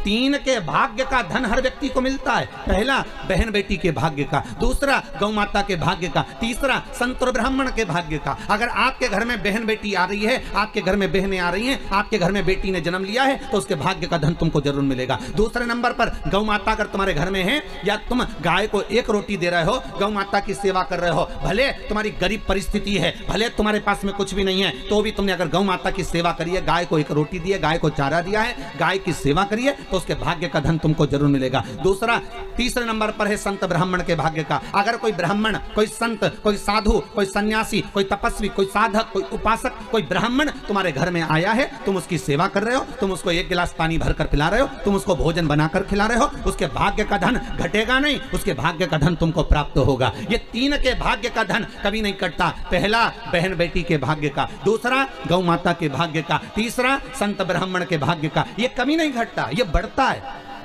तीन के भाग्य का धन हर व्यक्ति को मिलता है। पहला बहन बेटी के भाग्य का, दूसरा गौ माता के भाग्य का, तीसरा संत और ब्राह्मण के भाग्य का। अगर आपके घर में बहन बेटी आ रही है, आपके घर में बहनें आ रही हैं, आपके घर में बेटी ने जन्म लिया है, तो उसके भाग्य का धन तुमको जरूर मिलेगा। दूसरे नंबर पर गौ माता अगर तुम्हारे घर में है, या तुम गाय को एक रोटी दे रहे हो, गौ माता की सेवा कर रहे हो, भले तुम्हारी गरीब परिस्थिति है, भले तुम्हारे पास में कुछ भी नहीं है, तो भी तुमने अगर गौ माता की सेवा करी है, गाय को एक रोटी दी है, गाय को चारा दिया है, गाय की सेवा करी है, तो उसके भाग्य का धन तुमको जरूर मिलेगा। दूसरा, तीसरे नंबर पर है संत ब्राह्मण के भाग्य का। अगर कोई ब्राह्मण, कोई संत, कोई साधु, कोई सन्यासी, कोई तपस्वी, कोई साधक, कोई उपासक, कोई ब्राह्मण तुम्हारे घर में आया है, तुम उसकी सेवा कर रहे हो, तुम उसको एक गिलास पानी भरकर पिला रहे हो, तुम उसको भोजन बनाकर खिला रहे हो, उसके भाग्य का धन घटेगा नहीं, उसके भाग्य का धन तुमको प्राप्त होगा। ये तीन के भाग्य का धन कभी नहीं कटता। पहला बहन बेटी के भाग्य का, दूसरा गौ माता के भाग्य का, तीसरा संत ब्राह्मण के भाग्य का। ये कभी नहीं घटता, ये बढ़ता है,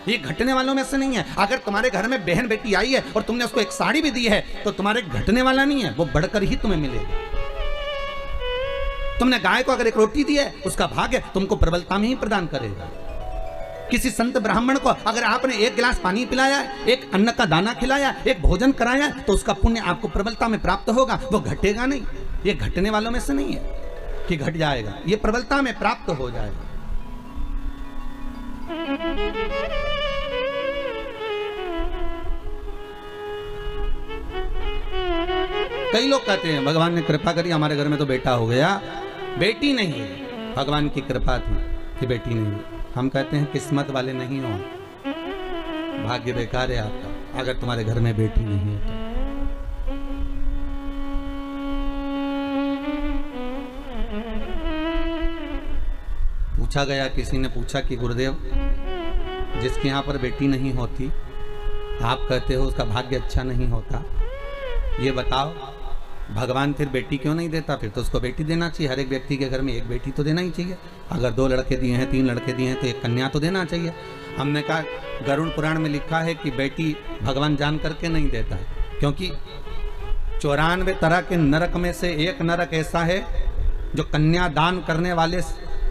ये घटने वालों में से नहीं है। अगर तुम्हारे घर में बहन बेटी आई है और तुमने उसको एक साड़ी भी दी है, तो तुम्हारे घटने वाला नहीं है, वो बढ़कर ही तुम्हें मिलेगा। तुमने गाय को अगर एक रोटी दी है, उसका भाग्य तुमको प्रबलता में ही प्रदान करेगा। किसी संत ब्राह्मण को अगर आपने एक गिलास पानी पिलाया, एक अन्न का दाना खिलाया, एक भोजन कराया, तो उसका पुण्य आपको प्रबलता में प्राप्त होगा, वो घटेगा नहीं। ये घटने वालों में से नहीं है कि घट जाएगा, ये प्रबलता में प्राप्त हो जाएगा। कई लोग कहते हैं भगवान ने कृपा करी, हमारे घर में तो बेटा हो गया, बेटी नहीं है, भगवान की कृपा थी कि बेटी नहीं है। हम कहते हैं किस्मत वाले नहीं हो, भाग्य बेकार है आपका अगर तुम्हारे घर में बेटी नहीं है तो। पूछा गया, किसी ने पूछा कि गुरुदेव, जिसके यहाँ पर बेटी नहीं होती, आप कहते हो उसका भाग्य अच्छा नहीं होता, ये बताओ भगवान फिर बेटी क्यों नहीं देता? फिर तो उसको बेटी देना चाहिए। हर एक व्यक्ति के घर में एक बेटी तो देना ही चाहिए। अगर 2 लड़के दिए हैं, 3 लड़के दिए हैं, तो एक कन्या तो देना चाहिए। हमने कहा गरुड़ पुराण में लिखा है कि बेटी भगवान जान करके नहीं देता है, क्योंकि 94 तरह के नरक में से एक नरक ऐसा है जो कन्यादान करने वाले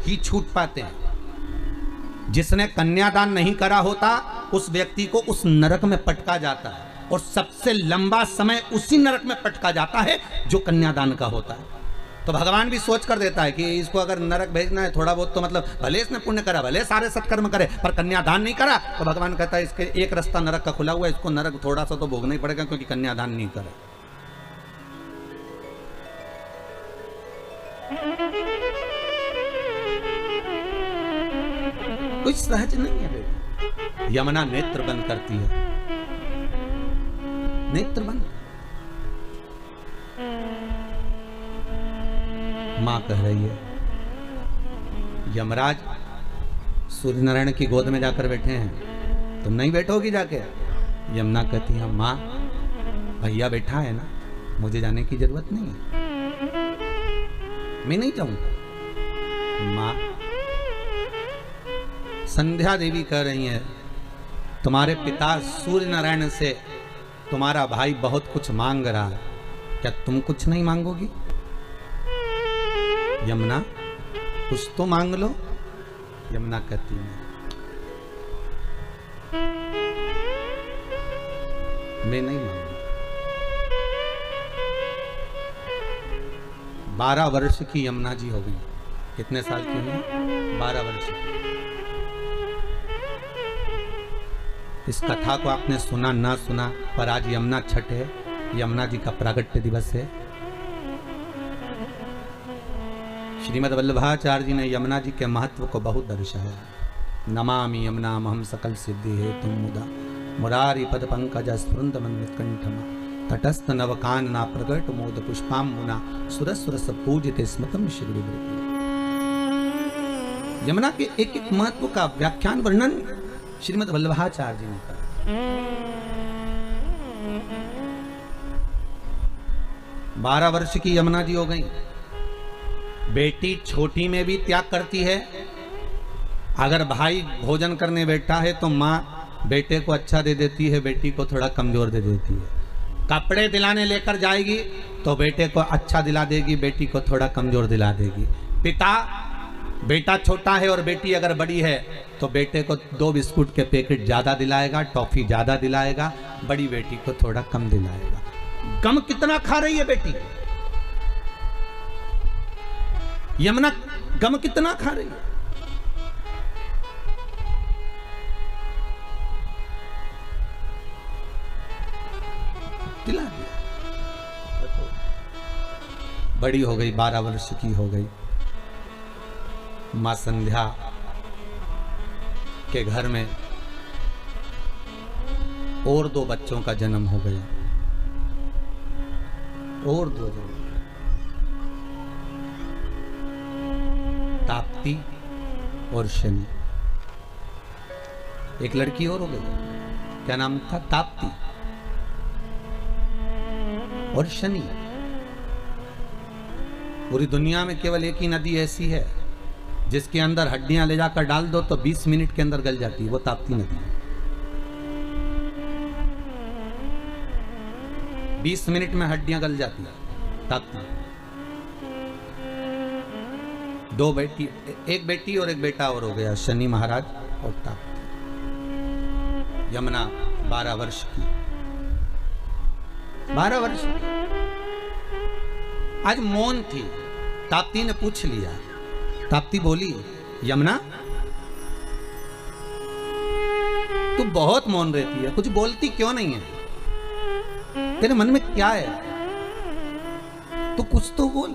ही छूट पाते हैं। जिसने कन्यादान नहीं करा होता, उस व्यक्ति को उस नरक में पटका जाता है, और सबसे लंबा समय उसी नरक में पटका जाता है जो कन्यादान का होता है। तो भगवान भी सोच कर देता है कि इसको अगर नरक भेजना है, थोड़ा बहुत तो मतलब भले इसने पुण्य करा, भले सारे सत्कर्म करे, पर कन्यादान नहीं करा, तो भगवान कहता है इसके एक रास्ता नरक का खुला हुआ है, इसको नरक थोड़ा सा तो भोगना ही पड़ेगा, क्योंकि कन्यादान नहीं करा। कुछ सहज नहीं है बेटा। यमुना नेत्र बंद करती है, नेत्र बंद। मां कह रही है, यमराज सूर्य नारायण की गोद में जाकर बैठे हैं, तुम नहीं बैठोगी जाके? यमुना कहती है, मां भैया बैठा है ना, मुझे जाने की जरूरत नहीं है, मैं नहीं जाऊंगा। मां संध्या देवी कह रही है, तुम्हारे पिता सूर्य नारायण से तुम्हारा भाई बहुत कुछ मांग रहा है, क्या तुम कुछ नहीं मांगोगी? यमुना कुछ तो मांग लो। यमुना कहती है, मैं नहीं मांगूंगा। 12 वर्ष की यमुना जी हो गई। कितने साल की हुई? 12 वर्ष। इस कथा को आपने सुना ना सुना, पर आज यमुना छठ है, यमुना जी का प्रागट्य दिवस है। श्रीमद् वल्लभाचार्य जी ने यमुना जी के महत्व को बहुत दर्शाया। नमामि यमुना महम सकल सिद्धि हे तुम मुदा मुरारी पद पंकज स्फुरंद मंदकंठमा तटस्थ नवकानना प्रगट मोद पुष्पाम्बुना सुरसुरस पूजिते स्मृतम श्री विवृति। यमुना के एक एक महत्व का व्याख्यान वर्णन श्रीमद् वल्लभाचार्य जी ने कहा। 12 वर्ष की यमुना जी हो गई। बेटी छोटी में भी त्याग करती है। अगर भाई भोजन करने बैठा है तो माँ बेटे को अच्छा दे देती है, बेटी को थोड़ा कमजोर दे देती है। कपड़े दिलाने लेकर जाएगी तो बेटे को अच्छा दिला देगी, बेटी को थोड़ा कमजोर दिला देगी। पिता, बेटा छोटा है और बेटी अगर बड़ी है तो बेटे को 2 बिस्कुट के पैकेट ज़्यादा दिलाएगा, टॉफ़ी ज़्यादा दिलाएगा, बड़ी बेटी को थोड़ा कम दिलाएगा। गम कितना खा रही है बेटी? यमुना गम कितना खा रही है? दिला दिया। बड़ी हो गई, 12 वर्ष की हो गई। मां संध्या के घर में और 2 बच्चों का जन्म हो गया, और 2 जन्म, ताप्ती और शनि। एक लड़की और हो गई, क्या नाम था? ताप्ती और शनि। पूरी दुनिया में केवल एक ही नदी ऐसी है जिसके अंदर हड्डियां ले जाकर डाल दो तो 20 मिनट के अंदर गल जाती है, वो ताप्ती नदी है। 20 मिनट में हड्डियां गल जाती है ताप्ती। 2 बेटी, एक बेटी और एक बेटा और हो गया, शनि महाराज और ताप्ती। यमुना 12 वर्ष की, 12 वर्ष की। आज मौन थी। ताप्ती ने पूछ लिया, ताप्ती बोली, यमुना तू बहुत मौन रहती है, कुछ बोलती क्यों नहीं है? तेरे मन में क्या है? तू कुछ तो बोल।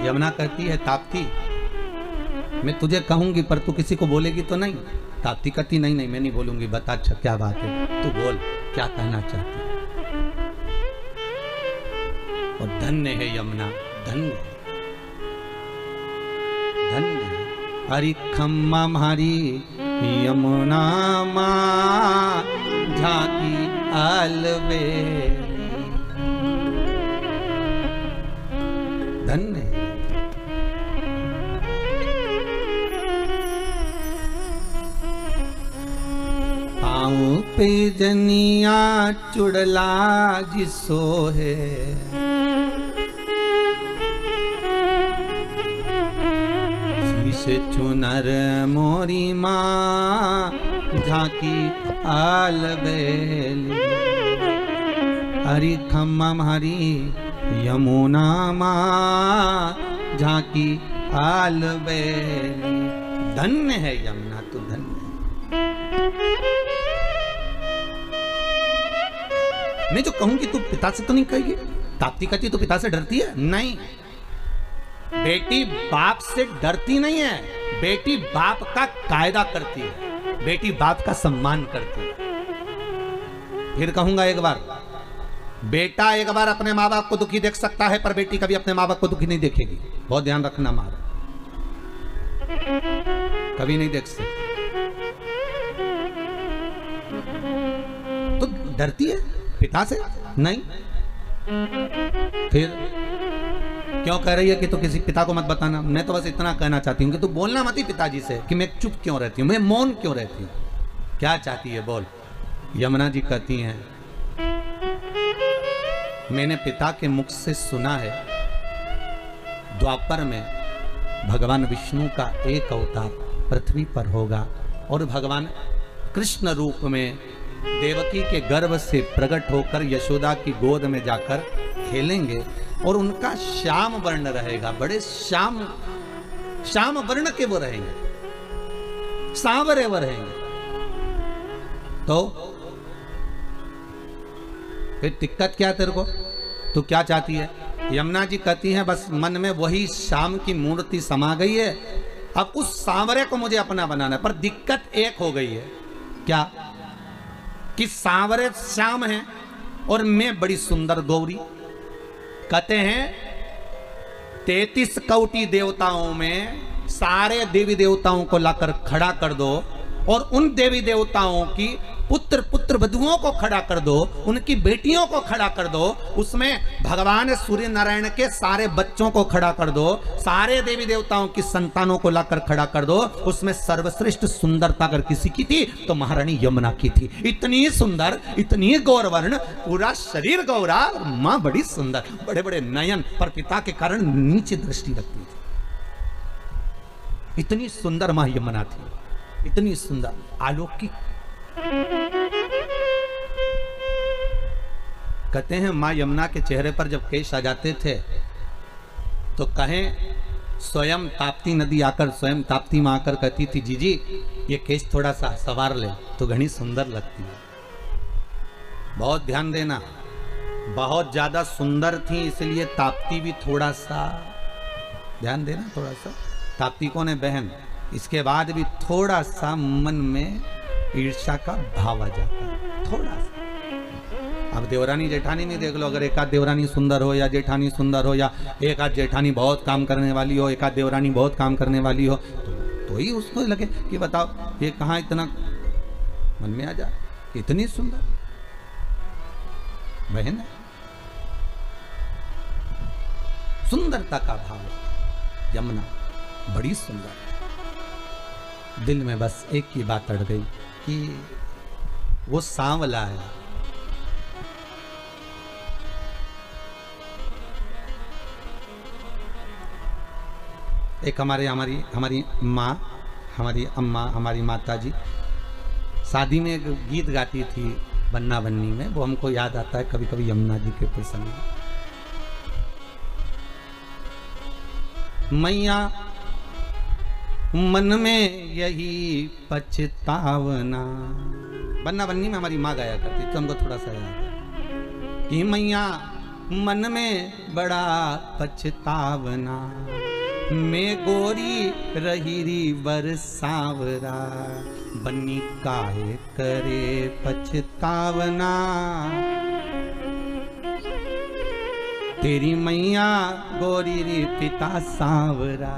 यमुना कहती है, ताप्ती मैं तुझे कहूंगी पर तू किसी को बोलेगी तो नहीं? ताप्ती कहती, नहीं नहीं मैं नहीं बोलूंगी, बता अच्छा क्या बात है, तू बोल क्या कहना चाहती है। और धन्य है यमुना, धन्य धन्य। हरि खम्मा हरी यमुना मां झांकी अलबेली, धन्य। पाँव पे जनिया चुड़ला जिसो है, शीश चुनर मोरी माँ झांकी अलबेली। हरि खम्मम हरि यमुना माँ झांकी अलबेली। धन्य है यमुना, तू धन्य। मैं जो कहूंगी तू पिता से तो नहीं कहेगी? ताप्ती कहती तू पिता से डरती है? नहीं, बेटी बाप से डरती नहीं है, बेटी बाप का कायदा करती है, बेटी बाप का सम्मान करती है। फिर कहूंगा एक बार, बेटा एक बार अपने माँ बाप को दुखी देख सकता है पर बेटी कभी अपने माँ बाप को दुखी नहीं देखेगी। बहुत ध्यान रखना, माँ कभी नहीं देख सकती। तो डरती है पिता से? नहीं। फिर क्यों कह रही है कि तू किसी पिता को मत बताना? मैं तो बस इतना कहना चाहती हूँ कि तू बोलना मत ही पिताजी से कि मैं चुप क्यों रहती हूँ, मैं मौन क्यों रहती हूँ, क्या चाहती है बोल। यमुना जी कहती हैं, मैंने पिता के मुख से सुना है द्वापर में भगवान विष्णु का एक अवतार पृथ्वी पर होगा और भगवान कृष्ण रूप में देवकी के गर्भ से प्रकट होकर यशोदा की गोद में जाकर खेलेंगे और उनका श्याम वर्ण रहेगा, बड़े श्याम वर्ण के वो रहेंगे, सांवरे वो रहेंगे। तो फिर दिक्कत क्या तेरे को? तू क्या चाहती है? यमुना जी कहती हैं, बस मन में वही श्याम की मूर्ति समा गई है, अब उस सांवरे को मुझे अपना बनाना है। पर दिक्कत एक हो गई है, क्या कि सांवरे श्याम हैं और मैं बड़ी सुंदर गौरी। कहते हैं 33 कोटि देवताओं में सारे देवी देवताओं को लाकर खड़ा कर दो और उन देवी देवताओं की पुत्र वधुओं को खड़ा कर दो, उनकी बेटियों को खड़ा कर दो, उसमें भगवान सूर्य नारायण के सारे बच्चों को खड़ा कर दो, सारे देवी देवताओं की संतानों को लाकर खड़ा कर दो, उसमें सर्वश्रेष्ठ सुंदरता अगर किसी की थी तो महारानी यमुना की थी। इतनी सुंदर, इतनी गौरवर्ण, पूरा शरीर गौरा, माँ बड़ी सुंदर, बड़े बड़े नयन, पर पिता के कारण नीचे दृष्टि रखती थी। इतनी सुंदर मां यमुना थी, इतनी सुंदर अलौकिक। कहते हैं मां यमुना के चेहरे पर जब केश आ जाते थे तो कहें स्वयं ताप्ती नदी आकर, स्वयं ताप्ती मां आकर कहती थी जीजी ये केश थोड़ा सा सवार ले तो घनी सुंदर लगती है। बहुत ध्यान देना, बहुत ज्यादा सुंदर थी इसलिए ताप्ती भी थोड़ा सा ध्यान देना, थोड़ा सा। ताप्ती कौन है? बहन। इसके बाद भी थोड़ा सा मन में ईर्ष्या का भाव आ जाता है, थोड़ा सा। अब देवरानी जेठानी नहीं देख लो, अगर एक आध देवरानी सुंदर हो या जेठानी सुंदर हो या एक आध जेठानी बहुत काम करने वाली हो, एक आध देवरानी बहुत काम करने वाली हो तो ही उसको लगे कि बताओ ये कहाँ इतना मन में आ जाए, इतनी सुंदर बहन है। सुंदरता का भाव यमुना बड़ी सुंदर। दिल में बस एक ही बात अड़ गई कि वो सांवला है। एक हमारी माँ, हमारी अम्मा, हमारी माता जी शादी में एक गीत गाती थी बन्ना बन्नी में, वो हमको याद आता है कभी कभी यमुना जी के प्रसंग में। मैया मन में यही पछतावना, बन्ना बन्नी में हमारी माँ गाया करती तो हमको थोड़ा सा याद है कि मैया मन में बड़ा पछतावना, मैं गोरी रही री बरसावरा, बन्नी काहे करे पछतावना, तेरी मैया गोरी री पिता सांवरा।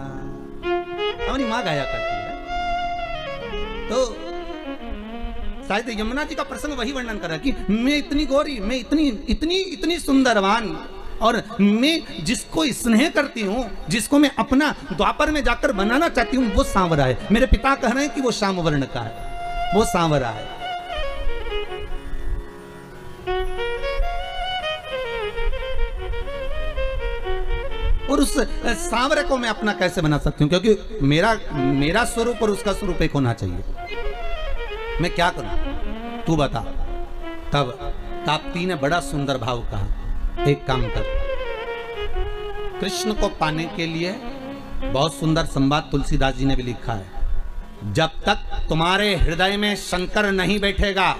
हमारी माँ गाया करती है। तो शायद यमुना जी का प्रसंग वही वर्णन कर रहा है कि मैं इतनी गोरी, मैं इतनी सुंदरवान, और मैं जिसको स्नेह करती हूँ, जिसको मैं अपना द्वापर में जाकर बनाना चाहती हूँ वो सांवरा है। मेरे पिता कह रहे हैं कि वो श्याम वर्ण का है, वो सांवरा है। और उस सांवरे को मैं अपना कैसे बना सकती हूँ, क्योंकि मेरा स्वरूप और उसका स्वरूप एक होना चाहिए। मैं क्या करूं तू बता। तब ताप्ती ने बड़ा सुंदर भाव कहा, एक काम कर, कृष्ण को पाने के लिए बहुत सुंदर संवाद तुलसीदास जी ने भी लिखा है। जब तक तुम्हारे हृदय में शंकर नहीं बैठेगा,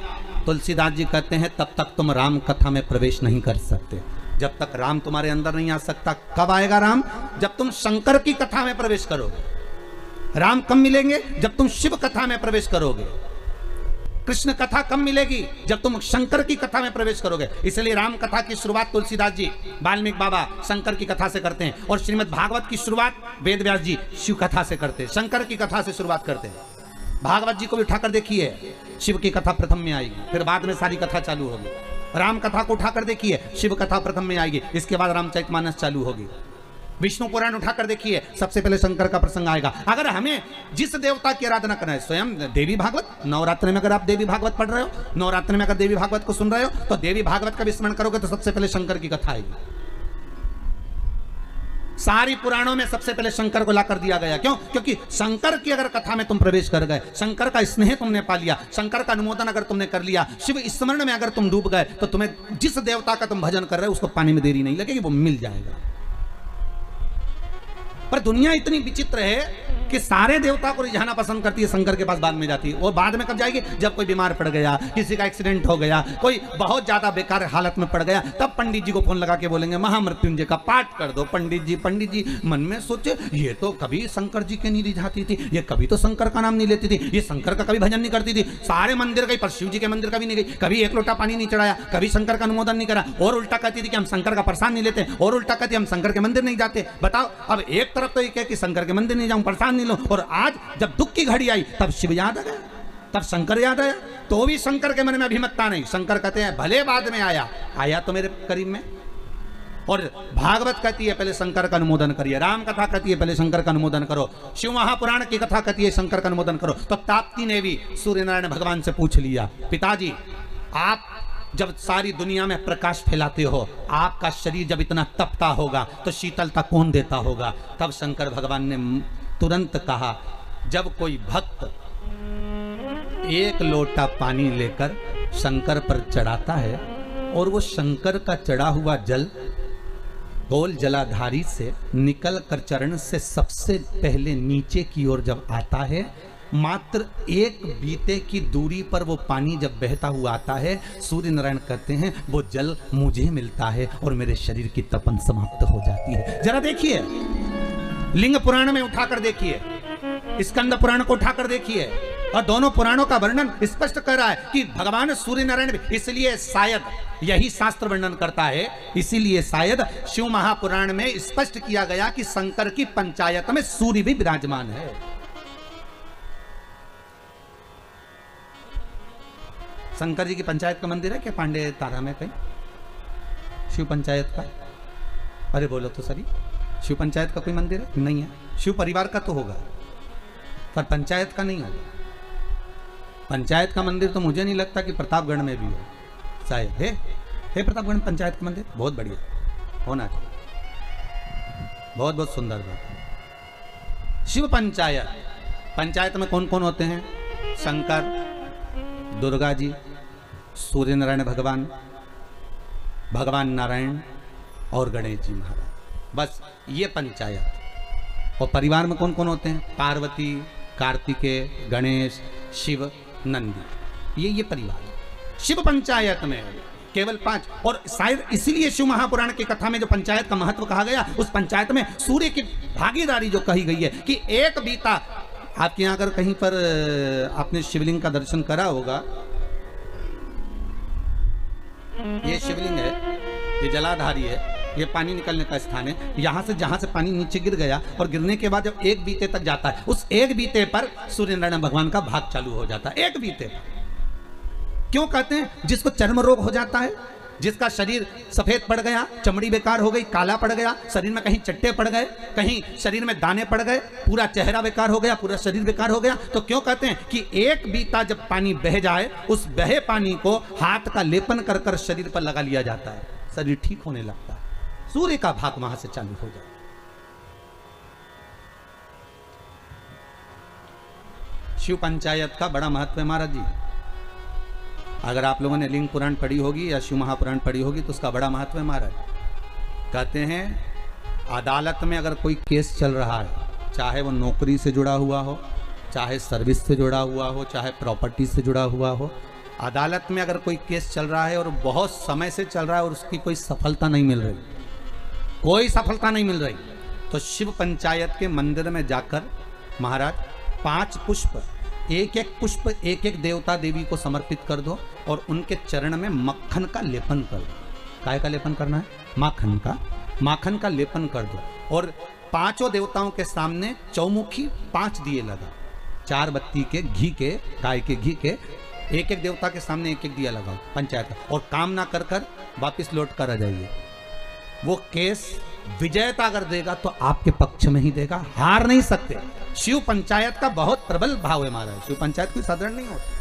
तुलसीदास जी कहते हैं, तब तक तुम राम कथा में प्रवेश नहीं कर सकते। जब तक राम तुम्हारे अंदर नहीं आ सकता। कब आएगा राम? जब तुम शंकर की कथा में प्रवेश करोगे। राम कब मिलेंगे? जब तुम शिव कथा में प्रवेश करोगे। कृष्ण कथा कब मिलेगी? जब तुम शंकर की कथा में प्रवेश करोगे। इसलिए राम कथा की शुरुआत तुलसीदास जी, वाल्मीकि बाबा शंकर की कथा से करते हैं, और श्रीमद् भागवत की शुरुआत वेद व्यास जी शिव कथा से करते हैं, शंकर की कथा से शुरुआत करते हैं। भागवत जी को भी उठाकर देखिए, शिव की कथा प्रथम में आएगी, फिर बाद में सारी कथा चालू होगी। राम कथा को उठाकर देखिए, शिव कथा प्रथम में आएगी, इसके बाद रामचरितमानस चालू होगी। विष्णु पुराण उठाकर देखिए, सबसे पहले शंकर का प्रसंग आएगा। अगर हमें जिस देवता की आराधना करना है, स्वयं देवी भागवत, नवरात्र में अगर आप देवी भागवत पढ़ रहे हो, नवरात्र में अगर देवी भागवत को सुन रहे हो, तो देवी भागवत का विस्मरण करोगे तो सबसे पहले शंकर की कथा आएगी। सारी पुराणों में सबसे पहले शंकर को लाकर दिया गया। क्यों? क्योंकि शंकर की अगर कथा में तुम प्रवेश कर गए, शंकर का स्नेह तुमने पा लिया, शंकर का अनुमोदन अगर तुमने कर लिया, शिव स्मरण में अगर तुम डूब गए, तो तुम्हें जिस देवता का तुम भजन कर रहे हो उसको पाने में देरी नहीं लगेगी, वो मिल जाएगा। पर दुनिया इतनी विचित्र है कि सारे देवता को रिझाना पसंद करती है, शंकर के पास बाद में जाती है। और बाद में कब जाएगी? जब कोई बीमार पड़ गया, किसी का एक्सीडेंट हो गया, कोई बहुत ज्यादा बेकार हालत में पड़ गया, तब पंडित जी को फोन लगा के बोलेंगे महामृत्युंजय का पाठ कर दो। पंडित जी मन में सोचे, ये तो कभी शंकर जी के नहीं रिझाती थी, ये कभी तो शंकर का नाम नहीं लेती थी, ये शंकर का कभी भजन नहीं करती थी, सारे मंदिर गई पर शिव जी के मंदिर कभी नहीं गई, कभी एक लोटा पानी नहीं चढ़ाया, कभी शंकर का अनुमोदन नहीं करा, और उल्टा कहती थी कि हम शंकर का प्रसाद नहीं लेते, और उल्टा कहती हम शंकर के मंदिर नहीं जाते। बताओ, अब एक तरफ तो ये कह कि शंकर के मंदिर नहीं जाऊं, प्रसाद नहीं लो, और आज जब दुख की घड़ी आई तब शिव याद आ गया, तब शंकर याद आया, तो भी शंकर के मन में अभिमतता नहीं। शंकर कहते हैं भले बाद में आया तो मेरे करीब में। और भागवत कहती है पहले शंकर का अनुमोदन करिए, राम कथा कहती है पहले शंकर का अनुमोदन करो, शिव महापुराण की कथा कहती है शंकर का अनुमोदन करो। तो ताप्ती ने भी सूर्य नारायण भगवान से पूछ लिया, पिताजी आप जब सारी दुनिया में प्रकाश फैलाते हो, आपका शरीर जब इतना तपता होगा तो शीतलता कौन देता होगा? तब शंकर भगवान ने तुरंत कहा, जब कोई भक्त एक लोटा पानी लेकर शंकर पर चढ़ाता है और वो शंकर का चढ़ा हुआ जल गोल जलाधारी से निकल कर चरण से सबसे पहले नीचे की ओर जब आता है, मात्र एक बीते की दूरी पर वो पानी जब बहता हुआ आता है, सूर्य नारायण कहते हैं वो जल मुझे मिलता है और मेरे शरीर की तपन समाप्त हो जाती है। जरा देखिए, लिंग पुराण में उठाकर देखिए, स्कंद पुराण को उठाकर देखिए, और दोनों पुराणों का वर्णन स्पष्ट कर रहा है कि भगवान सूर्य नारायण, इसलिए शायद यही शास्त्र वर्णन करता है, इसीलिए शायद शिव महापुराण में स्पष्ट किया गया कि शंकर की पंचायत में सूर्य भी विराजमान है। शंकर जी की पंचायत का मंदिर है क्या पांडे तारा में कहीं? शिव पंचायत का? अरे बोलो तो सही, शिव पंचायत का कोई मंदिर है? नहीं है। शिव परिवार का तो होगा, पर पंचायत का नहीं होगा। पंचायत का मंदिर तो मुझे नहीं लगता कि प्रतापगढ़ में भी हो, शायद है प्रतापगढ़ पंचायत का मंदिर, बहुत बढ़िया होना चाहिए, बहुत बहुत सुंदर बात। शिव पंचायत, पंचायत में कौन कौन होते हैं? शंकर, दुर्गा जी, सूर्य नारायण भगवान, भगवान नारायण और गणेश जी महाराज, बस ये पंचायत। और परिवार में कौन कौन होते हैं? पार्वती, कार्तिकेय, गणेश, शिव, नंदी, ये परिवार। शिव पंचायत में केवल 5, और शायद इसीलिए शिव महापुराण की कथा में जो पंचायत का महत्व कहा गया, उस पंचायत में सूर्य की भागीदारी जो कही गई है कि एक बीता। आपके यहाँ अगर कहीं पर आपने शिवलिंग का दर्शन करा होगा, ये शिवलिंग है, ये जलाधारी है, ये पानी निकलने का स्थान है। यहाँ से जहाँ से पानी नीचे गिर गया और गिरने के बाद जब एक बीते तक जाता है, उस एक बीते पर सूर्य नारायण भगवान का भाग चालू हो जाता है। एक बीते पर क्यों कहते हैं? जिसको चर्म रोग हो जाता है, जिसका शरीर सफेद पड़ गया, चमड़ी बेकार हो गई, काला पड़ गया, शरीर में कहीं चट्टे पड़ गए, कहीं शरीर में दाने पड़ गए, पूरा चेहरा बेकार हो गया, पूरा शरीर बेकार हो गया, तो क्यों कहते हैं कि एक बीता जब पानी बह जाए, उस बहे पानी को हाथ का लेपन कर कर शरीर पर लगा लिया जाता है, शरीर ठीक होने लगता है, सूर्य का भाग वहां से चालू हो जाए। शिव पंचायत का बड़ा महत्व है महाराज जी। अगर आप लोगों ने लिंग पुराण पढ़ी होगी या शिव महापुराण पढ़ी होगी तो उसका बड़ा महत्व है महाराज। कहते हैं अदालत में अगर कोई केस चल रहा है, चाहे वो नौकरी से जुड़ा हुआ हो, चाहे सर्विस से जुड़ा हुआ हो, चाहे प्रॉपर्टी से जुड़ा हुआ हो, अदालत में अगर कोई केस चल रहा है और बहुत समय से चल रहा है और उसकी कोई सफलता नहीं मिल रही, कोई सफलता नहीं मिल रही, तो शिव पंचायत के मंदिर में जाकर महाराज 5 पुष्प, एक एक पुष्प एक एक देवता देवी को समर्पित कर दो और उनके चरण में मक्खन का लेपन कर दो। काय का लेपन करना है? माखन का लेपन कर दो और 5 देवताओं के सामने चौमुखी 5 दिए लगा, 4 बत्ती के घी के, गाय के घी के, एक एक देवता के सामने एक एक दिया लगाओ पंचायत का, और काम ना कर कर वापिस लौट कर आ जाइए। वो केस विजयता अगर देगा तो आपके पक्ष में ही देगा, हार नहीं सकते। शिव पंचायत का बहुत प्रबल भाव है महाराज, शिव पंचायत कोई साधारण नहीं होती।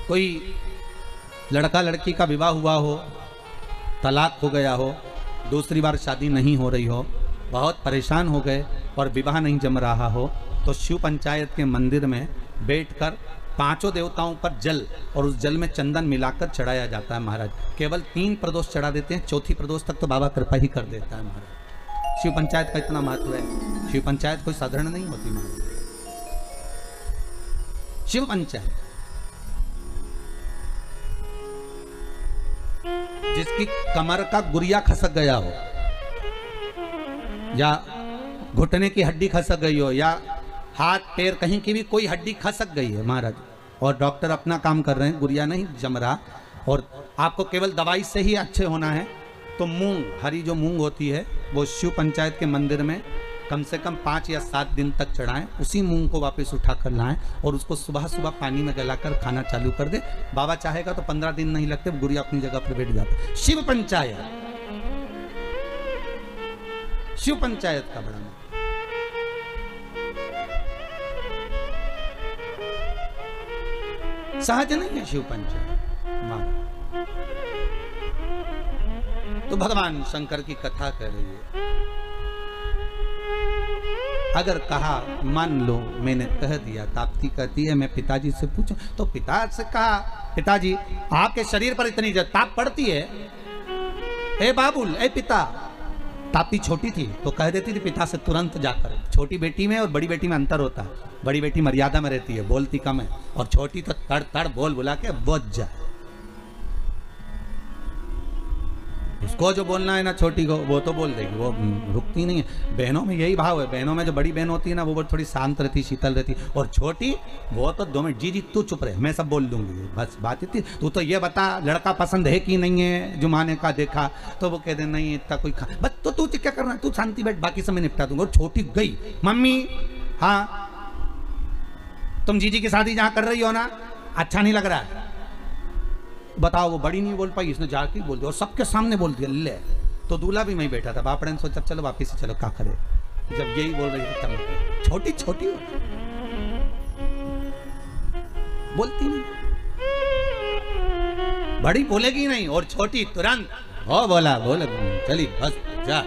कोई लड़का लड़की का विवाह हुआ हो, तलाक हो गया हो, दूसरी बार शादी नहीं हो रही हो, बहुत परेशान हो गए और विवाह नहीं जम रहा हो, तो शिव पंचायत के मंदिर में बैठकर 5 देवताओं पर जल और उस जल में चंदन मिलाकर चढ़ाया जाता है महाराज। केवल 3 प्रदोष चढ़ा देते हैं, चौथी प्रदोष तक तो बाबा कृपा ही कर देता है महाराज। शिव पंचायत का इतना महत्व है, शिव पंचायत कोई साधारण नहीं होती महाराज। शिव पंचायत जिसकी कमर का गुरिया खसक गया हो, या घुटने की हड्डी खसक गई हो, या हाथ पैर कहीं की भी कोई हड्डी खसक गई है महाराज, और डॉक्टर अपना काम कर रहे हैं, गुरिया नहीं जम रहा, और आपको केवल दवाई से ही अच्छे होना है, तो मूंग, हरी जो मूंग होती है, वो शिव पंचायत के मंदिर में कम से कम 5 या 7 दिन तक चढ़ाएं, उसी मूंग को वापस उठा कर लाएं और उसको सुबह सुबह पानी में गलाकर खाना चालू कर दे। बाबा चाहेगा तो 15 दिन नहीं लगते, गुरिया अपनी जगह पर बैठ जाता। शिव पंचायत, शिव पंचायत का बड़ा सहज नहीं है शिव पंचायत। तो भगवान शंकर की कथा कर रही है। अगर कहा मान लो मैंने कह दिया, ताप्ती कहती है मैं पिताजी से पूछूं, तो पिता से कहा पिताजी आपके शरीर पर इतनी ताप पड़ती है, ए बाबुल ए पिता। ताप्ती छोटी थी तो कह देती थी पिता से तुरंत जाकर। छोटी बेटी में और बड़ी बेटी में अंतर होता है, बड़ी बेटी मर्यादा में रहती है, बोलती कम है, और छोटी तो तड़ तड़ बोल बुला के बुझ जाए। उसको जो बोलना है ना छोटी को वो तो बोल देगी, वो रुकती नहीं है। बहनों में यही भाव है, बहनों में जो बड़ी बहन होती है ना वो थोड़ी शांत रहती, शीतल रहती, और छोटी वो तो 2 मिनट, जी जी तू चुप रहे, मैं सब बोल दूंगी, बस बात इतनी। तू तो ये बता लड़का पसंद है कि नहीं है, जुमाने का देखा तो वो कह दे नहीं इतना कोई बस, तो तू क्या करना, तू शांति बैठ, बाकी सब मैं निपटा दूंगा। और छोटी गई, मम्मी हाँ तुम जीजी की शादी जहाँ कर रही हो ना अच्छा नहीं लग रहा है, बताओ। वो बड़ी नहीं बोल पाई, इसने जाके बोल दिया और सबके सामने बोल दिया। ले तो दूल्हा भी मैं बैठा था, बापड़े ने सोचा चलो वापिस से चलो, क्या करे। जब यही बोल रही थी तब छोटी छोटी बोलती नहीं, बड़ी बोलेगी नहीं, और छोटी तुरंत हो बोला बोले चली बस जा।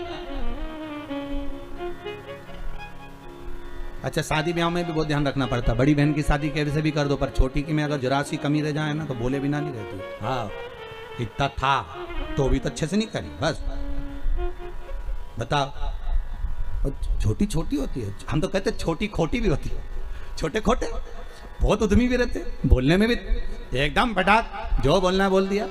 अच्छा शादी ब्याह में भी बहुत ध्यान रखना पड़ता, बड़ी बहन की शादी कैसे भी कर दो, पर छोटी की में अगर जरा सी कमी रह जाए ना तो बोले बिना नहीं रहती। हाँ इतना था तो भी तो अच्छे से नहीं करी, बस बताओ। छोटी छोटी होती है, हम तो कहते छोटी खोटी भी होती है, छोटे खोटे बहुत उद्यमी भी रहते, बोलने में भी एकदम पटाख, जो बोलना है बोल दिया।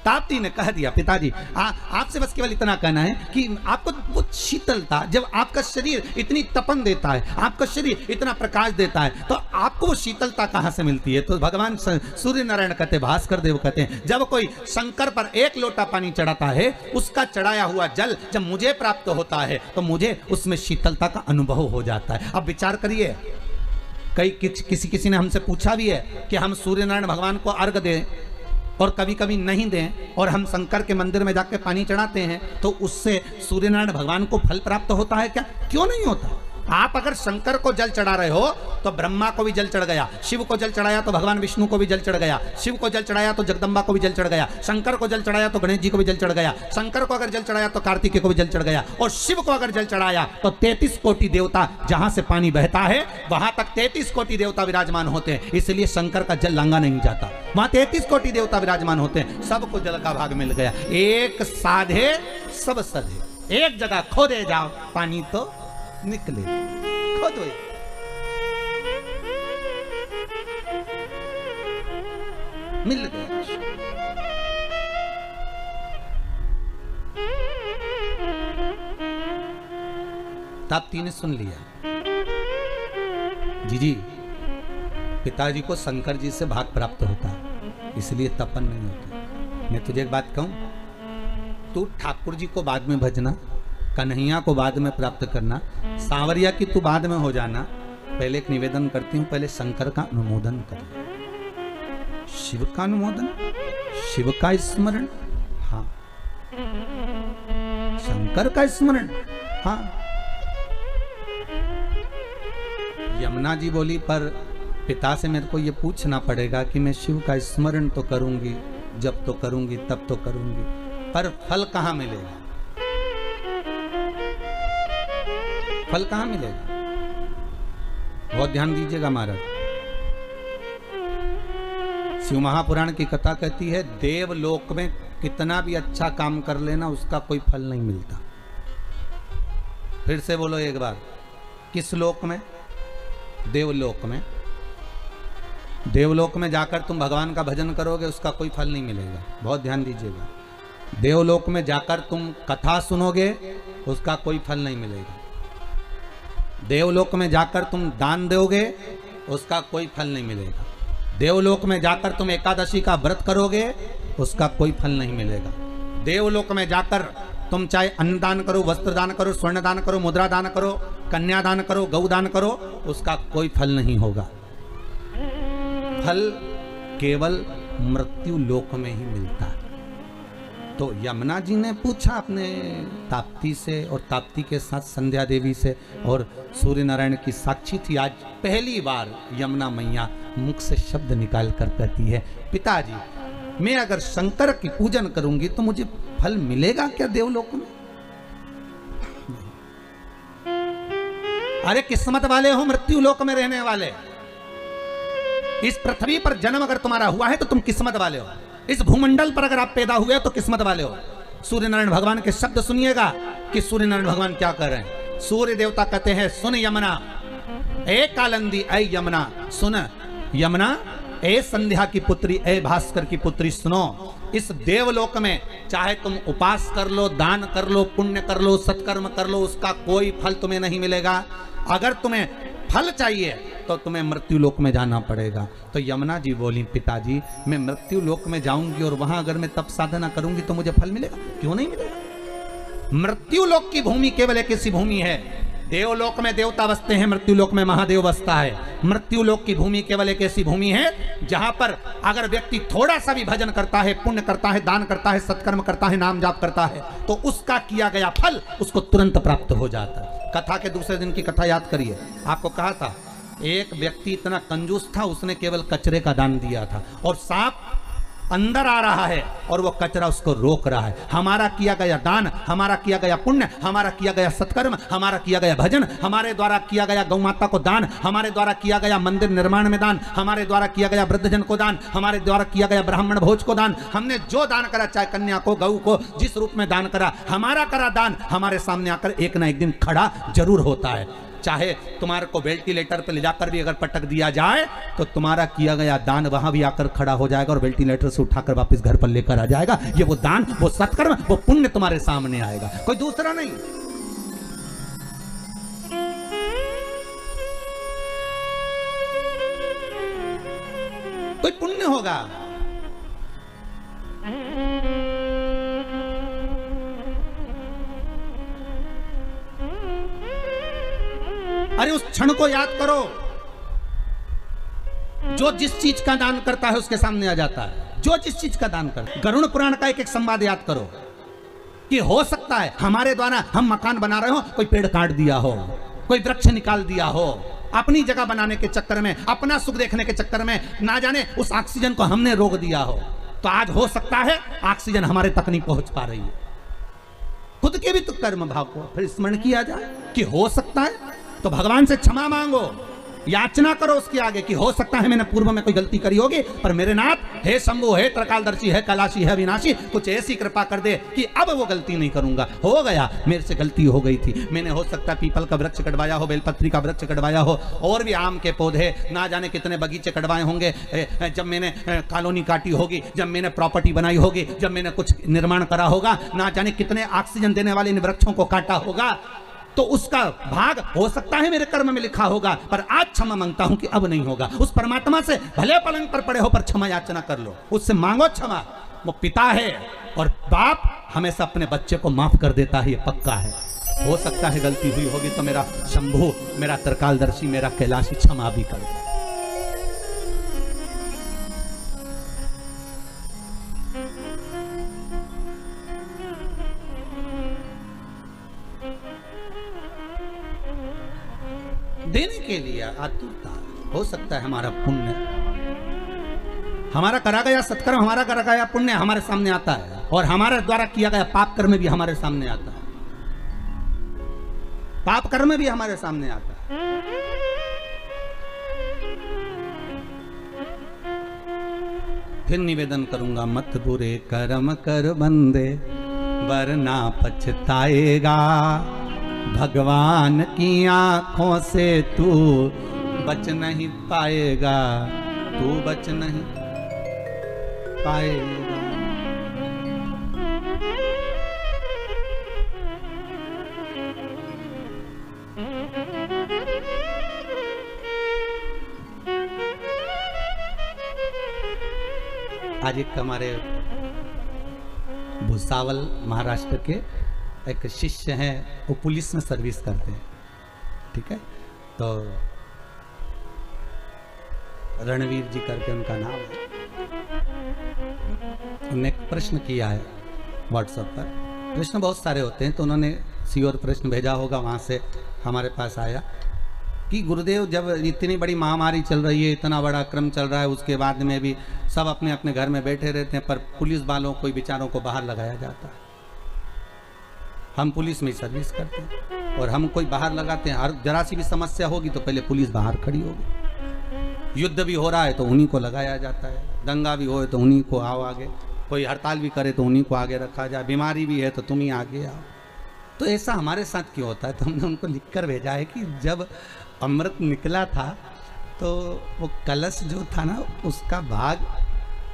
ताप्ती ने कह दिया पिताजी आपसे बस केवल इतना कहना है कि आपको वो शीतलता, जब आपका शरीर इतनी तपन देता है, आपका शरीर इतना प्रकाश देता है, तो आपको वो शीतलता कहाँ से मिलती है। तो भगवान सूर्य नारायण कहते, भास्कर देव कहते हैं, जब कोई शंकर पर 1 लोटा पानी चढ़ाता है, उसका चढ़ाया हुआ जल जब मुझे प्राप्त होता है तो मुझे उसमें शीतलता का अनुभव हो जाता है। अब विचार करिए, किसी ने हमसे पूछा भी है कि हम सूर्य नारायण भगवान को अर्घ दें और कभी कभी नहीं दें, और हम शंकर के मंदिर में जाकर पानी चढ़ाते हैं, तो उससे सूर्यनारायण भगवान को फल प्राप्त होता है क्या? क्यों नहीं होता। आप अगर शंकर को जल चढ़ा रहे हो तो ब्रह्मा को भी जल चढ़ गया, शिव को जल चढ़ाया तो भगवान विष्णु को भी जल चढ़ गया, शिव को जल चढ़ाया तो जगदम्बा को भी जल चढ़ गया, शंकर को जल चढ़ाया तो गणेश जी को भी जल चढ़ गया, शंकर को अगर जल चढ़ाया तो कार्तिकेय को भी जल चढ़ गया, और शिव को अगर जल चढ़ाया तो 33 कोटि देवता, जहां से पानी बहता है वहां तक 33 कोटि देवता विराजमान होते हैं। इसलिए शंकर का जल लांगा नहीं जाता, वहां 33 कोटि देवता विराजमान होते हैं। सबको जल का भाग मिल गया। एक साधे सब सधे, एक जगह खोदे जाओ पानी तो निकले, खोदो मिल गया। ताप्ती ने सुन लिया, जी पिताजी को शंकर जी से भाग प्राप्त होता है, इसलिए तपन नहीं होती। मैं तुझे एक बात कहूं, तू ठाकुर जी को बाद में भजना, कन्हैया को बाद में प्राप्त करना, सांवरिया की तू बाद में हो जाना। पहले एक निवेदन करती हूं, पहले शंकर का अनुमोदन कर, शिव का अनुमोदन, शिव का स्मरण, हाँ शंकर का स्मरण, हाँ। यमुना जी बोली पर पिता से मेरे को ये पूछना पड़ेगा कि मैं शिव का स्मरण तो करूंगी, जब तो करूंगी तब तो करूंगी, पर फल कहां मिलेगा, फल कहां मिलेगा। बहुत ध्यान दीजिएगा महाराज। शिव महापुराण की कथा कहती है, देवलोक में कितना भी अच्छा काम कर लेना उसका कोई फल नहीं मिलता। फिर से बोलो एक बार, किस लोक में? देवलोक में। देवलोक में जाकर तुम भगवान का भजन करोगे उसका कोई फल नहीं मिलेगा। बहुत ध्यान दीजिएगा। देवलोक में जाकर तुम कथा सुनोगे उसका कोई फल नहीं मिलेगा। देवलोक में जाकर तुम दान दोगे उसका कोई फल नहीं मिलेगा। देवलोक में जाकर तुम एकादशी का व्रत करोगे उसका कोई फल नहीं मिलेगा। देवलोक में जाकर तुम चाहे अन्नदान करो, वस्त्र दान करो, स्वर्ण दान करो, मुद्रा दान करो, कन्या दान करो, गौ दान करो, उसका कोई फल नहीं होगा। फल केवल मृत्यु लोक में ही मिलता है। तो यमुना जी ने पूछा अपने ताप्ती से, और ताप्ती के साथ संध्या देवी से, और सूर्य नारायण की साक्षी थी। आज पहली बार यमुना मैया मुख से शब्द निकाल कर कहती है, पिताजी मैं अगर शंकर की पूजन करूंगी तो मुझे फल मिलेगा क्या देवलोक में? अरे किस्मत वाले हो मृत्यु लोक में रहने वाले। इस पृथ्वी पर जन्म अगर तुम्हारा हुआ है तो तुम किस्मत वाले हो। इस भूमंडल पर अगर आप पैदा हुए हो तो किस्मत वाले हो। सूर्य नारायण भगवान के शब्द सुनिएगा कि सूर्य नारायण भगवान क्या कर रहे हैं। सूर्य देवता कहते हैं, सुन यमुना ए कालंदी ऐ यमुना, सुन यमुना ए संध्या की पुत्री, ए भास्कर की पुत्री, सुनो। इस देवलोक में चाहे तुम उपास कर लो, दान कर लो, पुण्य कर लो, सत्कर्म कर लो, उसका कोई फल तुम्हें नहीं मिलेगा। अगर तुम्हें फल चाहिए तो तुम्हें मृत्यु लोक में जाना पड़ेगा। तो यमुना जी बोली, पिताजी मैं मृत्यु लोक में जाऊंगी और वहां अगर मैं तप साधना करूंगी तो मुझे फल मिलेगा? क्यों नहीं मिलेगा? मृत्यु लोक की भूमि केवल एक ऐसी भूमि है, देवलोक में देवता बसते हैं, मृत्यु लोक में महादेव बसता है। मृत्यु लोक की भूमि केवल एक ऐसी भूमि है जहां पर अगर व्यक्ति थोड़ा सा भी भजन करता है, पुण्य करता है, दान करता है, सत्कर्म करता है, नाम जाप करता है तो उसका किया गया फल उसको तुरंत प्राप्त हो जाता है। कथा के दूसरे दिन की कथा याद करिए। आपको कहा था एक व्यक्ति इतना कंजूस था, उसने केवल कचरे का दान दिया था और सांप अंदर आ रहा है और वो कचरा उसको रोक रहा है। हमारा किया गया दान, हमारा किया गया पुण्य, हमारा किया गया सत्कर्म, हमारा किया गया भजन, हमारे द्वारा किया गया गौ माता को दान, हमारे द्वारा किया गया मंदिर निर्माण में दान, हमारे द्वारा किया गया वृद्धजन को दान, हमारे द्वारा किया गया ब्राह्मण भोज को दान, हमने जो दान करा, चाहे कन्या को, गऊ को, जिस रूप में दान करा, हमारा करा दान हमारे सामने आकर एक ना एक दिन खड़ा जरूर होता है। चाहे तुम्हारे को वेंटिलेटर पे ले जाकर भी अगर पटक दिया जाए तो तुम्हारा किया गया दान वहां भी आकर खड़ा हो जाएगा और वेंटिलेटर से उठाकर वापस घर पर लेकर आ जाएगा। ये वो दान, वो सत्कर्म, वो पुण्य तुम्हारे सामने आएगा, कोई दूसरा नहीं। कोई पुण्य होगा। अरे उस क्षण को याद करो जो जिस चीज का दान करता है उसके सामने आ जाता है। जो जिस चीज का दान करता है। गरुड़ पुराण का एक एक संवाद याद करो कि हो सकता है हमारे द्वारा हम मकान बना रहे हो, कोई पेड़ काट दिया हो, कोई वृक्ष निकाल दिया हो, अपनी जगह बनाने के चक्कर में, अपना सुख देखने के चक्कर में ना जाने उस ऑक्सीजन को हमने रोक दिया हो। तो आज हो सकता है ऑक्सीजन हमारे तक नहीं पहुंच पा रही है। खुद के भी तो कर्म भाव को फिर स्मरण किया जाए कि हो सकता है, तो भगवान से क्षमा मांगो, याचना करो उसके आगे कि हो सकता है मैंने पूर्व में कोई गलती करी होगी, पर मेरे नाथ हे शंभु, हे त्रिकालदर्शी, है कैलाशी, है विनाशी, कुछ ऐसी कृपा कर दे कि अब वो गलती नहीं करूंगा। हो गया, मेरे से गलती हो गई थी, मैंने हो सकता है पीपल का वृक्ष कटवाया हो, बेलपत्री का वृक्ष कटवाया हो, और भी आम के पौधे, ना जाने कितने बगीचे कटवाए होंगे, जब मैंने कॉलोनी काटी होगी, जब मैंने प्रॉपर्टी बनाई होगी, जब मैंने कुछ निर्माण करा होगा, ना जाने कितने ऑक्सीजन देने वाले इन वृक्षों को काटा होगा, तो उसका भाग हो सकता है मेरे कर्म में लिखा होगा, पर आज क्षमा मांगता हूं कि अब नहीं होगा। उस परमात्मा से भले पलंग पर पड़े हो पर क्षमा याचना कर लो, उससे मांगो क्षमा। वो पिता है और बाप हमेशा अपने बच्चे को माफ कर देता है, ये पक्का है। हो सकता है गलती हुई होगी तो मेरा शंभु, मेरा त्रिकालदर्शी, मेरा कैलाशी क्षमा भी कर दे। देने के लिए आतुरता। हो सकता है हमारा पुण्य, हमारा करा गया सत्कर्म, हमारा करा गया पुण्य हमारे सामने आता है, और हमारे द्वारा किया गया पाप कर्म भी हमारे सामने आता है। पाप कर्म भी हमारे सामने आता है। फिर निवेदन करूंगा, मत बुरे कर्म कर बंदे वरना पछताएगा, भगवान की आंखों से तू बच नहीं पाएगा, तू बच नहीं पाएगा। आज एक हमारे भुसावल महाराष्ट्र के एक शिष्य हैं, वो पुलिस में सर्विस करते हैं, ठीक है। तो रणवीर जी करके उनका नाम है। उन्होंने एक प्रश्न किया है व्हाट्सएप पर। प्रश्न बहुत सारे होते हैं, तो उन्होंने श्योर प्रश्न भेजा होगा, वहाँ से हमारे पास आया। कि गुरुदेव जब इतनी बड़ी महामारी चल रही है, इतना बड़ा क्रम चल रहा है, उसके बाद में भी सब अपने अपने घर में बैठे रहते हैं, पर पुलिस वालों को बेचारों को बाहर लगाया जाता है। हम पुलिस में सर्विस करते हैं और हम कोई बाहर लगाते हैं। हर जरा सी भी समस्या होगी तो पहले पुलिस बाहर खड़ी होगी। युद्ध भी हो रहा है तो उन्हीं को लगाया जाता है, दंगा भी हो तो उन्हीं को आओ आगे, कोई हड़ताल भी करे तो उन्हीं को आगे रखा जाए, बीमारी भी है तो तुम ही आगे आओ। तो ऐसा हमारे साथ क्यों होता है? तो हमने उनको लिख कर भेजा है कि जब अमृत निकला था तो वो कलश जो था ना, उसका भाग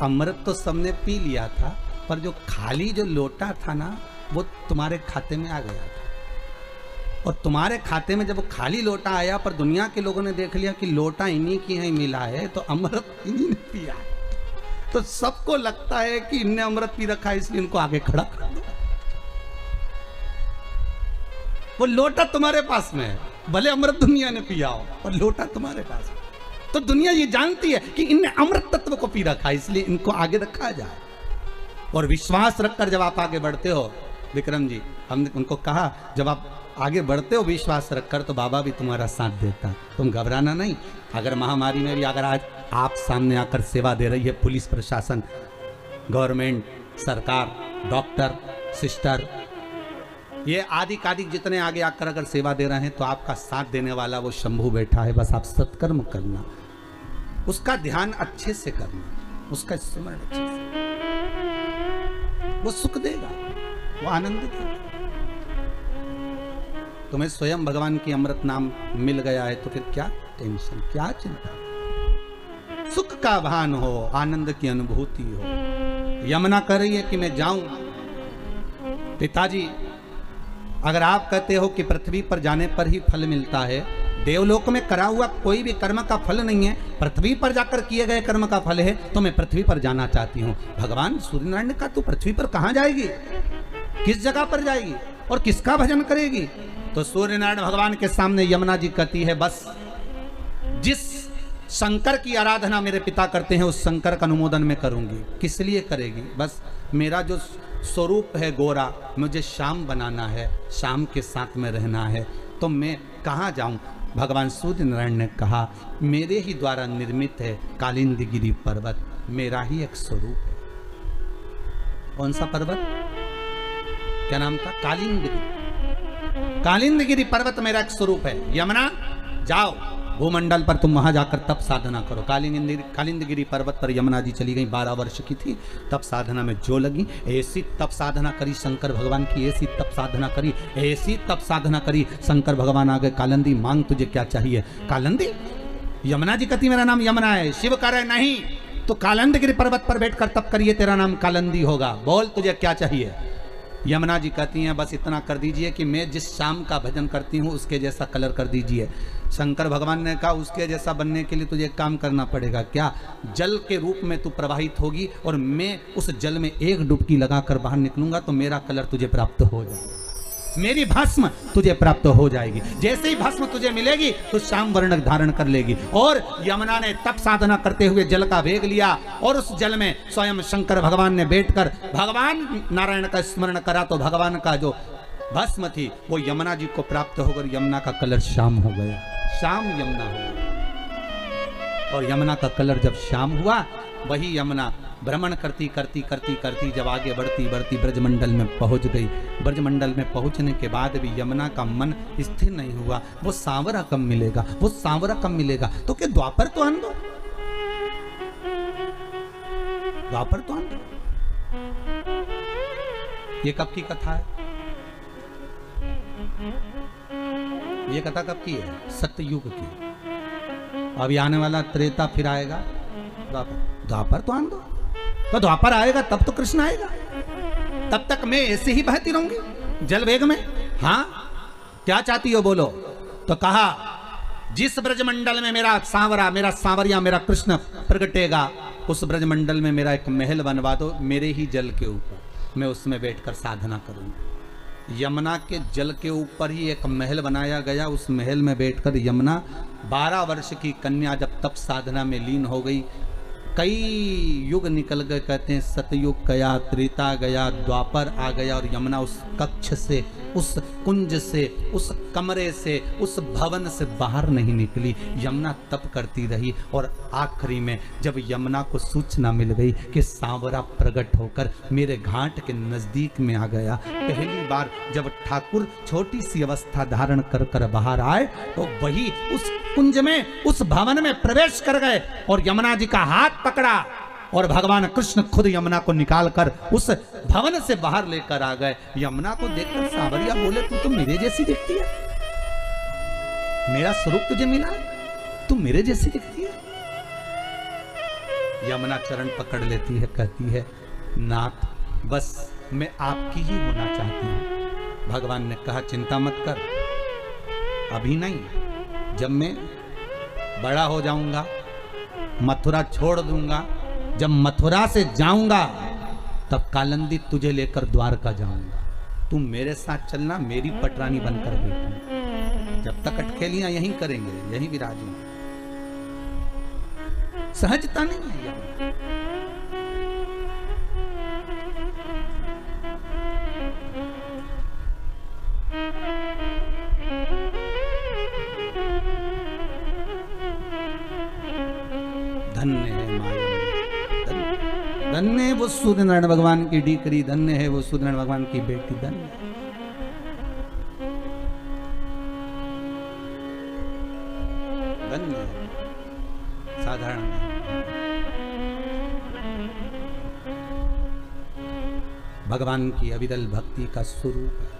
अमृत तो सबने पी लिया था, पर जो खाली जो लोटा था ना वो तुम्हारे खाते में आ गया था। और तुम्हारे खाते में जब वो खाली लोटा आया, पर दुनिया के लोगों ने देख लिया कि लोटा इन्हीं की है मिला है, तो अमृत इन्हीं ने पिया, तो सबको लगता है कि इनने अमृत पी रखा है, इसलिए इनको आगे खड़ा कर दो। वो लोटा तुम्हारे पास में है, भले अमृत दुनिया ने पिया हो, और लोटा तुम्हारे पास है। तो दुनिया ये जानती है कि इनने अमृत तत्व को पी रखा है, इसलिए इनको आगे रखा जाए। और विश्वास रखकर जब आप आगे बढ़ते हो, विक्रम जी, हमने उनको कहा जब आप आगे बढ़ते हो विश्वास रखकर, तो बाबा भी तुम्हारा साथ देता, तुम घबराना नहीं। अगर महामारी में भी अगर आज आप सामने आकर सेवा दे रही है पुलिस प्रशासन, गवर्नमेंट, सरकार, डॉक्टर, सिस्टर, ये आदि कादिक जितने आगे आकर अगर सेवा दे रहे हैं, तो आपका साथ देने वाला वो शंभू बैठा है। बस आप सत्कर्म करना, उसका ध्यान अच्छे से करना, उसका स्मरण अच्छे से, वो सुख देगा, वो आनंद देगा। तुम्हें स्वयं भगवान की अमृत नाम मिल गया है तो फिर क्या टेंशन, क्या चिंता? सुख का भान हो, आनंद की अनुभूति हो। यमुना कर रही है कि मैं जाऊं। पिताजी, अगर आप कहते हो कि पृथ्वी पर जाने पर ही फल मिलता है, देवलोक में करा हुआ कोई भी कर्म का फल नहीं है, पृथ्वी पर जाकर किए गए कर्म का फल है, तो मैं पृथ्वी पर जाना चाहती हूँ। भगवान सूर्यनारायण का तू पृथ्वी पर कहाँ जाएगी, किस जगह पर जाएगी और किसका भजन करेगी? तो सूर्यनारायण भगवान के सामने यमुना जी कहती है, बस जिस शंकर की आराधना मेरे पिता करते हैं उस शंकर का अनुमोदन मैं करूंगी। किस लिए करेगी? बस मेरा जो स्वरूप है गोरा, मुझे श्याम बनाना है, श्याम के साथ में रहना है, तो मैं कहाँ जाऊं? भगवान सूर्यनारायण ने कहा, मेरे ही द्वारा निर्मित है कालिंदगिरी पर्वत, मेरा ही एक स्वरूप है। कौन सा पर्वत? क्या नाम था? कालिंदगिरी। कालिंदगिरी पर्वत मेरा एक स्वरूप है। यमुना जाओ भूमंडल पर, तुम वहां जाकर तप साधना करो। कालिंदगिरी पर्वत पर यमुना जी चली गई, 12 वर्ष की थी, तप साधना में जो लगी, ऐसी तप साधना करी शंकर भगवान की, ऐसी तप साधना करी, ऐसी तप साधना करी, शंकर भगवान आ गए, कालिंदी मांग तुझे क्या चाहिए? कालिंदी? यमुना जी कहती मेरा नाम यमुना है। शिव कह रहे नहीं, तो कालिंदगिरी पर्वत पर बैठकर तप करिए, तेरा नाम कालिंदी होगा, बोल तुझे क्या चाहिए? यमुना जी कहती हैं, बस इतना कर दीजिए कि मैं जिस शाम का भजन करती हूँ उसके जैसा कलर कर दीजिए। शंकर भगवान ने कहा, उसके जैसा बनने के लिए तुझे एक काम करना पड़ेगा। क्या? जल के रूप में तू प्रवाहित होगी और मैं उस जल में एक डुबकी लगाकर बाहर निकलूंगा तो मेरा कलर तुझे प्राप्त हो जाएगा, मेरी भस्म तुझे प्राप्त हो जाएगी। जैसे ही भस्म तुझे मिलेगी तो श्याम वर्ण धारण कर लेगी। और यमुना ने तप साधना करते हुए जल का वेग लिया और उस जल में स्वयं शंकर भगवान ने बैठकर भगवान नारायण का स्मरण करा, तो भगवान का जो भस्म थी वो यमुना जी को प्राप्त होकर यमुना का कलर श्याम हो गया, श्याम यमुना हो गया। और यमुना का कलर जब श्याम हुआ, वही यमुना भ्रमण करती करती करती करती जब आगे बढ़ती बढ़ती ब्रजमंडल में पहुंच गई। ब्रजमंडल में पहुंचने के बाद भी यमुना का मन स्थिर नहीं हुआ। वो सांवरा कब मिलेगा, वो सांवरा कब मिलेगा? तो क्या द्वापर तो आन दो, द्वापर तो आन दो। ये कब की कथा है? ये कथा कब की है? सत्ययुग की। अभी आने वाला त्रेता फिर आएगा द्वापर। द्वापर तो आन दो, तो द्वापर आएगा तब तो कृष्ण आएगा। तब तक मैं ऐसे ही बहती रहूंगी जल वेग में। हाँ, क्या चाहती हो बोलो? तो कहा, जिस ब्रजमंडल में मेरा सांवरा, मेरा सांवरिया, मेरा कृष्ण प्रगटेगा, उस ब्रजमंडल में मेरा एक महल बनवा दो, मेरे ही जल के ऊपर, मैं उसमें बैठकर साधना करूंगा। यमुना के जल के ऊपर ही एक महल बनाया गया। उस महल में बैठकर यमुना 12 वर्ष की कन्या जब तप साधना में लीन हो गई, कई युग निकल गए, कहते हैं सतयुग गया, त्रेता गया, द्वापर आ गया, और यमुना उस कक्ष से, उस कुंज से, उस कमरे से, उस भवन से बाहर नहीं निकली। यमुना तप करती रही, और आखिरी में जब यमुना को सूचना मिल गई कि सांवरा प्रकट होकर मेरे घाट के नजदीक में आ गया, पहली बार जब ठाकुर छोटी सी अवस्था धारण कर कर बाहर आए तो वही उस कुंज में, उस भवन में प्रवेश कर गए और यमुना जी का हाथ पकड़ा, और भगवान कृष्ण खुद यमुना को निकालकर उस भवन से बाहर लेकर आ गए। यमुना को देखकर सांवरिया बोले, तू तो मेरे जैसी दिखती है, मेरा स्वरूप तुझे मिला, तू मेरे जैसी दिखती है। यमुना चरण पकड़ लेती है, कहती है, नाथ बस मैं आपकी ही होना चाहती हूं। भगवान ने कहा, चिंता मत कर, अभी नहीं, जब मैं बड़ा हो जाऊंगा, मथुरा छोड़ दूंगा, जब मथुरा से जाऊंगा तब कालंदी तुझे लेकर द्वारका जाऊंगा, तुम मेरे साथ चलना, मेरी पटरानी बनकर बैठना, जब तक अटखेलियां यहीं करेंगे, यहीं विराजेंगे। सहजता नहीं है यहाँ। धन्य है माया, धन्य है वो सूर्यनारायण भगवान की डीकरी, धन्य है वो सूर्यनारायण भगवान की बेटी, धन्य। धन्य है, साधारण नहीं। भगवान की अविरल भक्ति का स्वरूप है।